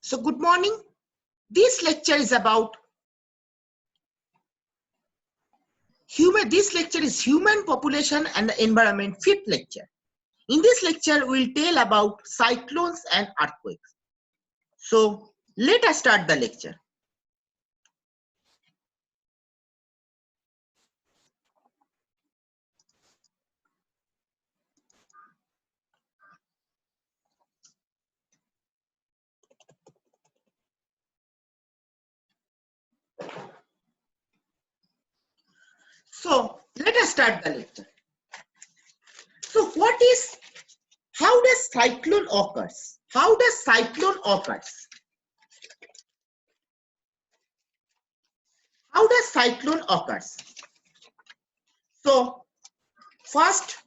So good morning. This lecture is about This lecture is human population and the environment, fifth lecture. In this lecture, we'll tell about cyclones and earthquakes. So let us start the lecture. So let us start the lecture. So how does cyclone occurs? How does cyclone occurs? How does cyclone occurs? So first,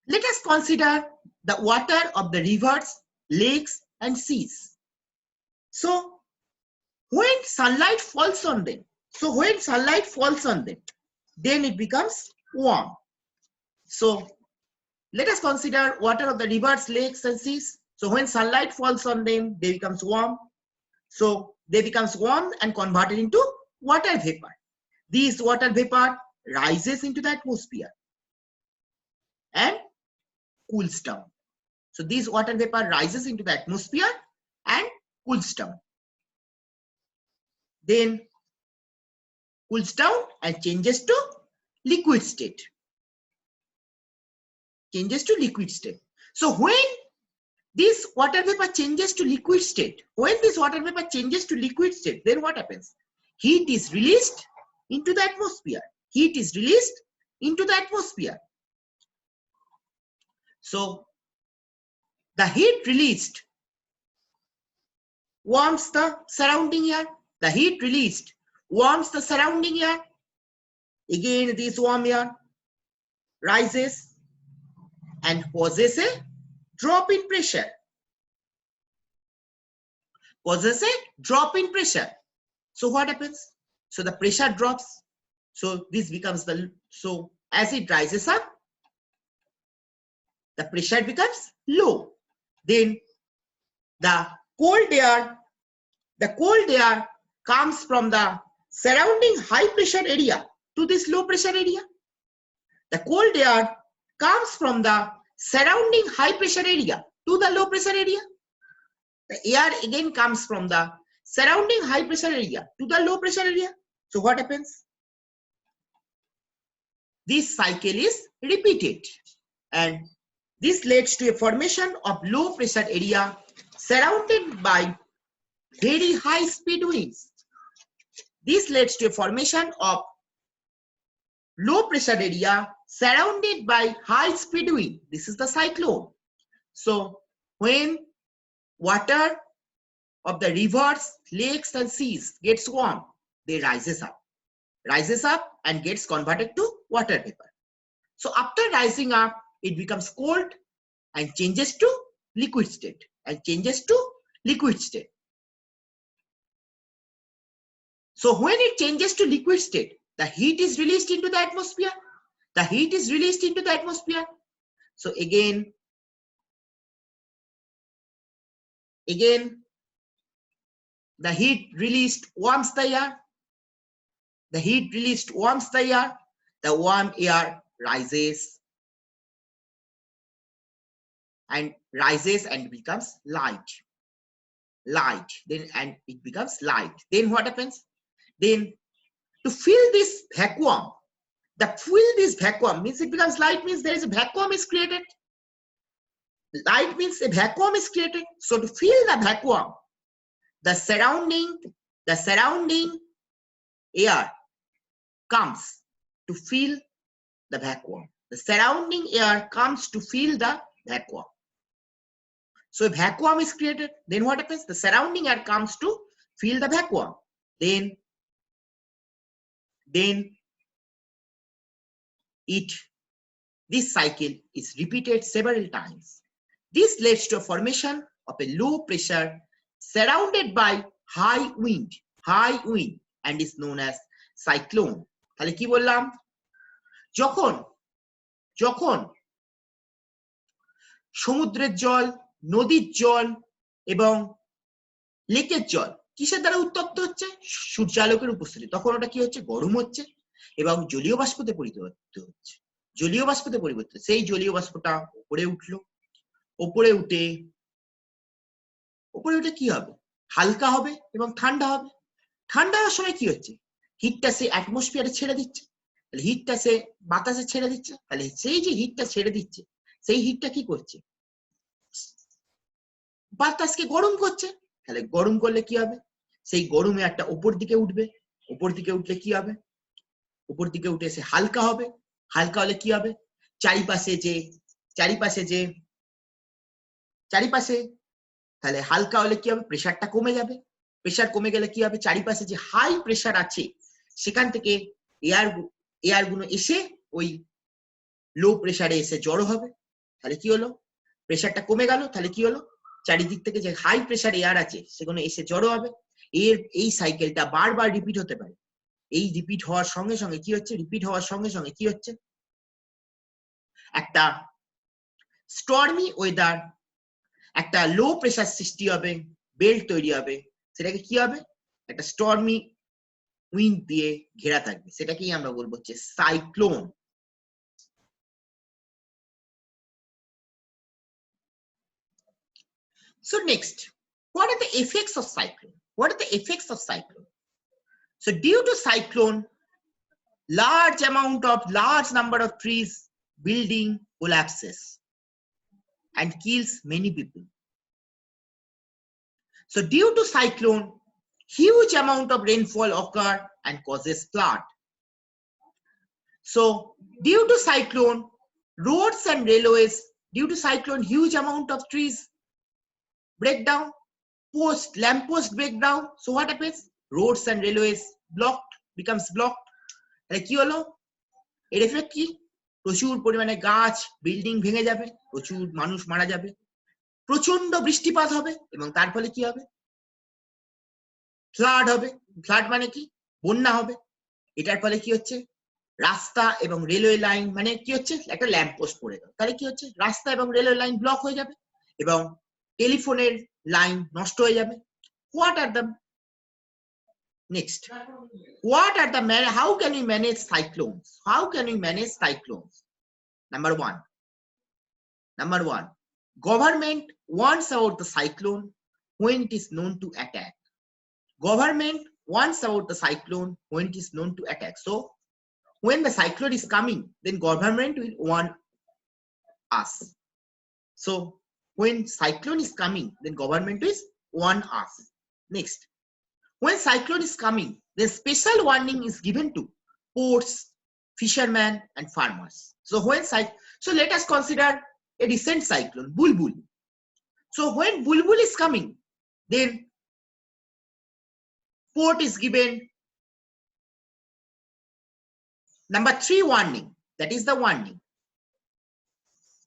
let us consider the water of the rivers, lakes, and seas. So when sunlight falls on them, then it becomes warm. So let us consider water of the rivers, lakes, and seas. So when sunlight falls on them, they becomes warm. So they becomes warm and converted into water vapor. This water vapor rises into the atmosphere and cools down. So this water vapor rises into the atmosphere and cools down. Then cools down and changes to liquid state. So when this water vapor changes to liquid state, then what happens? Heat is released into the atmosphere. So the heat released warms the surrounding air. Again, this warm air rises and causes a drop in pressure. So what happens? So the pressure drops. So this becomes as it rises up, the pressure becomes low. Then the cold air comes from the surrounding high pressure area to this low pressure area. The cold air comes from the surrounding high pressure area to the low pressure area. The air again comes from the surrounding high pressure area to the low pressure area. So what happens? This cycle is repeated, and this leads to a formation of low pressure area surrounded by very high speed winds. This leads to a formation of low pressure area surrounded by high speed wind. This is the cyclone. So when water of the rivers, lakes, and seas gets warm, they rises up and gets converted to water vapor. So after rising up, it becomes cold and changes to liquid state. So when it changes to liquid state, the heat is released into the atmosphere. So again, the heat released warms the air. The warm air rises and becomes light. Then what happens? Then to fill this vacuum, means it becomes light, means there is a vacuum is created. So to fill the vacuum, the surrounding air comes to fill the vacuum. So a vacuum is created. Then what happens? The surrounding air comes to fill the vacuum. Then this cycle is repeated several times. This leads to a formation of a low pressure surrounded by high wind and is known as cyclone. তাহলে কি বললাম? যখন সমুদ্রের জল, নদীর জল এবং লেকের জল কিসের দ্বারা উত্তপ্ত হচ্ছে? সূর্যালোকের উপস্থিতি। তখন ওটা কি হচ্ছে? গরম হচ্ছে এবং জলীয় বাষ্পতে পরিবর্তিত হচ্ছে। জলীয় বাষ্পতে পরিবর্তিত, সেই জলীয় বাষ্পটা উপরে উঠলো, উপরে উঠে কি হবে? হালকা হবে এবং ঠান্ডা হবে। ঠান্ডা হওয়ার সময় কি হচ্ছে? হিটটা সে অ্যাটমসফিয়ারে ছেড়ে দিচ্ছে, তাহলে হিটটা সে বাতাসে ছেড়ে দিচ্ছে, তাহলে সেই যে হিটটা ছেড়ে দিচ্ছে সেই হিটটা কি করছে? বাতাসকে গরম করছে। তাহলে গরম করলে কি হবে? সেই গরমে একটা উপর দিকে উঠবে, উপর দিকে উঠলে কি হবে? উপর দিকে উঠে এসে হালকা হবে, হালকা হলে কি হবে? চারিপাশে তাহলে হালকা হলে কি হবে? প্রেসারটা কমে যাবে। প্রেসার কমে গেলে কি হবে? চারিপাশে যে হাই প্রেসার আছে সেখান থেকে এয়ার গুলো এসে ওই লো প্রেসারে এসে জড়ো হবে। তাহলে কি হলো? প্রেসারটা কমে গেল, তাহলে কি হলো? চারিদিক থেকে যে হাই প্রেসার এয়ার আছে সেগুলো এসে জড়ো হবে। এই সাইকেলটা বারবার রিপিট হতে পারে। এই রিপিট হওয়ার সঙ্গে সঙ্গে কি হচ্ছে? রিপিট হওয়ার সঙ্গে সঙ্গে কি হচ্ছে? একটা স্টর্মি ওয়েদার, একটা লো প্রেসার সৃষ্টি হবে, বেল্ট তৈরি হবে, সেটাকে কি হবে? একটা স্টর্মি উইন্ড দিয়ে ঘেরা থাকবে, সেটাকেই আমরা বলবো হচ্ছে cyclone. So next, what are the effects of cyclone? What are the effects of cyclone? So due to cyclone, large number of trees, building collapses and kills many people. So due to cyclone, huge amount of rainfall occur and causes flood. So due to cyclone, roads and railways, due to cyclone, huge amount of trees break down, lamppost break down. So what happens? Roads and railways becomes blocked. কি হলো? এর effect কি? প্রচুর পরিমাণে গাছ, building ভেঙে যাবে, প্রচুর মানুষ মারা যাবে, প্রচন্ড বৃষ্টিপাত হবে এবং তার ফলে কি হবে? ফ্লাড হবে। ফ্লাড মানে কি? বন্যা হবে। এটার ফলে কি হচ্ছে? রাস্তা এবং রেলওয়ে লাইন, মানে কি হচ্ছে? একটা ল্যাম্প পোস্ট পড়ে গেল, তাহলে কি হচ্ছে? রাস্তা এবং রেলওয়ে লাইন ব্লক হয়ে যাবে এবং টেলিফোনের লাইন নষ্ট হয়ে যাবে। What are the next? How can we manage cyclones? How can we manage cyclones? Number one, government warns about the cyclone when it is known to attack. Government warns about the cyclone when it is known to attack. So when the cyclone is coming, then government will warn us. So when cyclone is coming, then government will warn us. Next, when cyclone is coming, then special warning is given to ports, fishermen and farmers. So let us consider a recent cyclone, Bulbul. So when Bulbul is coming, then port is given number 3 warning, that is the warning.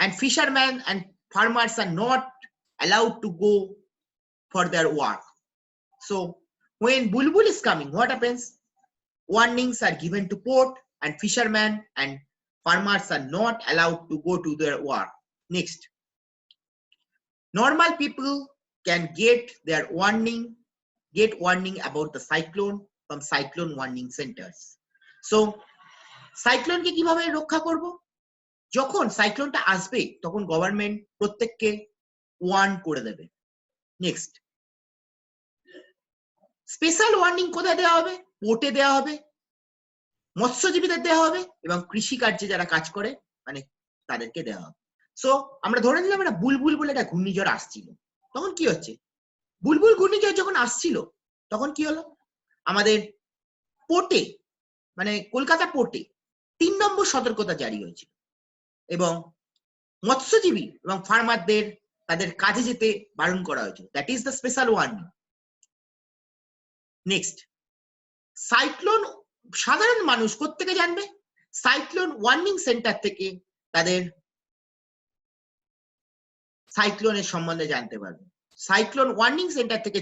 And fishermen and farmers are not allowed to go for their work. So when Bulbul is coming, what happens? Warnings are given to port and fishermen and farmers are not allowed to go to their work. Next, normal people can get warning about the cyclone from cyclone warning centers. So cyclone কে কিভাবে রক্ষা করব? যখন সাইক্লোনটা আসবে তখন government প্রত্যেককে Warne করে দেবে। নেক্সট, স্পেশাল ওয়ার্নিং কোথায় দেওয়া হবে? পোর্টে দেওয়া হবে, মৎস্যজীবীদের দেওয়া হবে এবং কৃষি কার্যে যারা কাজ করে মানে তাদেরকে দেওয়া হবে। সো আমরা ধরে নিলাম একটা বুলবুল বলে একটা ঘূর্ণিঝড় আসছিল, তখন কি হচ্ছে? বুলবুল ঘূর্ণিঝড় যখন আসছিল তখন কি হলো? আমাদের পোর্টে মানে কলকাতা পোর্টে 3 নম্বর সতর্কতা জারি হয়েছিল এবং মৎস্যজীবী এবং ফার্মারদের তাদের কাজে যেতে বারণ করা হয়েছিল। That is the special warning. Next, cyclone সাধারণ মানুষ কোত্থেকে জানবে? সাইক্লোন ওয়ার্নিং সেন্টার থেকে তাদের সাইক্লোনের সম্বন্ধে জানতে পারবে। সাইক্লোন ওয়ার্নিং সেন্টার থেকে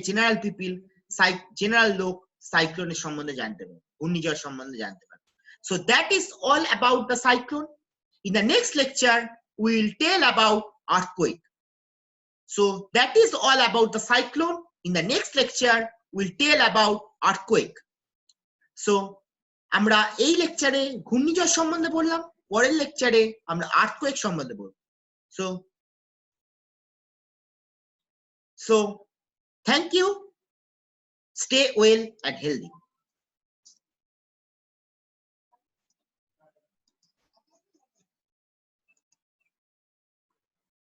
জেনারেল লোক সাইক্লোনের সম্বন্ধে জানতে পারবে, ঘূর্ণিঝড় সম্বন্ধে জানতে পারবে। So that is all about the cyclone. In the next lecture, we will tell about earthquake. So that is all about the cyclone. In the next lecture, we'll tell about earthquake. So আমরা এই লেকচারে ঘূর্ণিঝড় সম্বন্ধে বললাম, পরের লেকচারে আমরা earthquake সম্বন্ধে বলবো। So thank you. Stay well and healthy.